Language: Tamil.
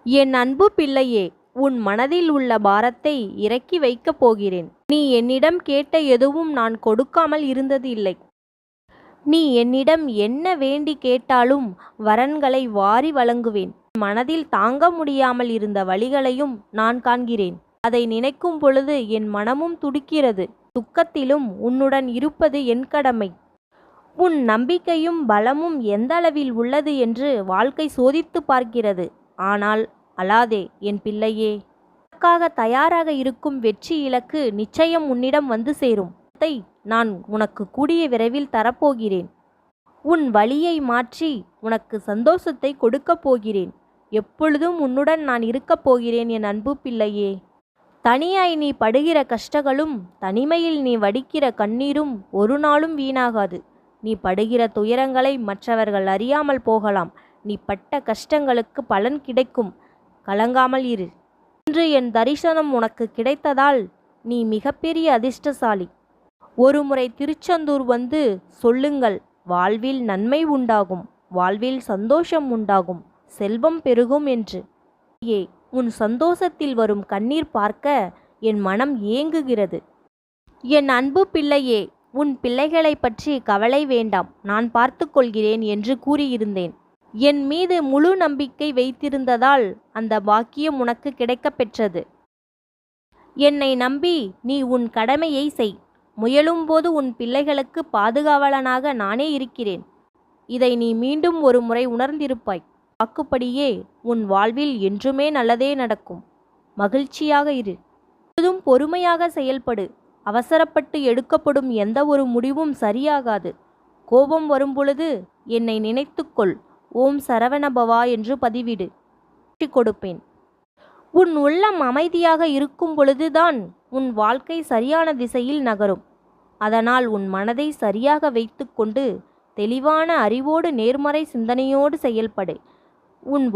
என் அன்பு பிள்ளையே, உன் மனதில் உள்ள பாரத்தை இறக்கி வைக்கப் போகிறேன். நீ என்னிடம் கேட்ட எதுவும் நான் கொடுக்காமல் இருந்தது இல்லை. நீ என்னிடம் என்ன வேண்டி கேட்டாலும் வரன்களை வாரி வழங்குவேன். மனதில் தாங்க முடியாமல் இருந்த வலிகளையும் நான் காண்கிறேன். அதை நினைக்கும் பொழுது என் மனமும் துடிக்கிறது. துக்கத்திலும் உன்னுடன் இருப்பது என் கடமை. உன் நம்பிக்கையும் பலமும் எந்த அளவில் உள்ளது என்று வாழ்க்கை சோதித்து பார்க்கிறது. ஆனால் அழாதே என் பிள்ளையே. உனக்காக தயாராக இருக்கும் வெற்றி இலக்கு நிச்சயம் உன்னிடம் வந்து சேரும். அதை நான் உனக்கு கூடிய விரைவில் தரப்போகிறேன். உன் வலியை மாற்றி உனக்கு சந்தோஷத்தை கொடுக்கப் போகிறேன். எப்பொழுதும் உன்னுடன் நான் இருக்கப் போகிறேன் என் அன்பு பிள்ளையே. தனியாய் நீ படுகிற கஷ்டங்களும் தனிமையில் நீ வடிக்கிற கண்ணீரும் ஒரு நாளும் வீணாகாது. நீ படுகிற துயரங்களை மற்றவர்கள் அறியாமல் போகலாம். நீ பட்ட கஷ்டங்களுக்கு பலன் கிடைக்கும். கலங்காமல் இரு. இன்று என் தரிசனம் உனக்கு கிடைத்ததால் நீ மிகப்பெரிய அதிர்ஷ்டசாலி. ஒருமுறை திருச்செந்தூர் வந்து சொல்லுங்கள், வாழ்வில் நன்மை உண்டாகும், வாழ்வில் சந்தோஷம் உண்டாகும், செல்வம் பெருகும் என்று. உன் சந்தோஷத்தில் வரும் கண்ணீர் பார்க்க என் மனம் ஏங்குகிறது. என் அன்பு பிள்ளையே, உன் பிள்ளைகளை பற்றி கவலை வேண்டாம், நான் பார்த்து கொள்கிறேன் என்று கூறியிருந்தேன். என் மீது முழு நம்பிக்கை வைத்திருந்ததால் அந்த பாக்கியம் உனக்கு கிடைக்கப் பெற்றது. என்னை நம்பி நீ உன் கடமையை செய். முயலும்போது உன் பிள்ளைகளுக்கு பாதுகாவலனாக நானே இருக்கிறேன். இதை நீ மீண்டும் ஒரு முறை உணர்ந்திருப்பாய். வாக்குப்படியே உன் வாழ்வில் என்றுமே நல்லதே நடக்கும். மகிழ்ச்சியாக இரு. எப்போதும் பொறுமையாக செயல்படு. அவசரப்பட்டு எடுக்கப்படும் எந்த ஒரு முடிவும் சரியாகாது. கோபம் வரும்பொழுது என்னை நினைத்துக்கொள். ஓம் சரவணபவா என்று பதிவிடு. கொடுப்பேன். உன் உள்ளம் அமைதியாக இருக்கும் பொழுதுதான் உன் வாழ்க்கை சரியான திசையில் நகரும். அதனால் உன் மனதை சரியாக வைத்துக்கொண்டு தெளிவான அறிவோடு நேர்மறை சிந்தனையோடு செயல்படு. உன்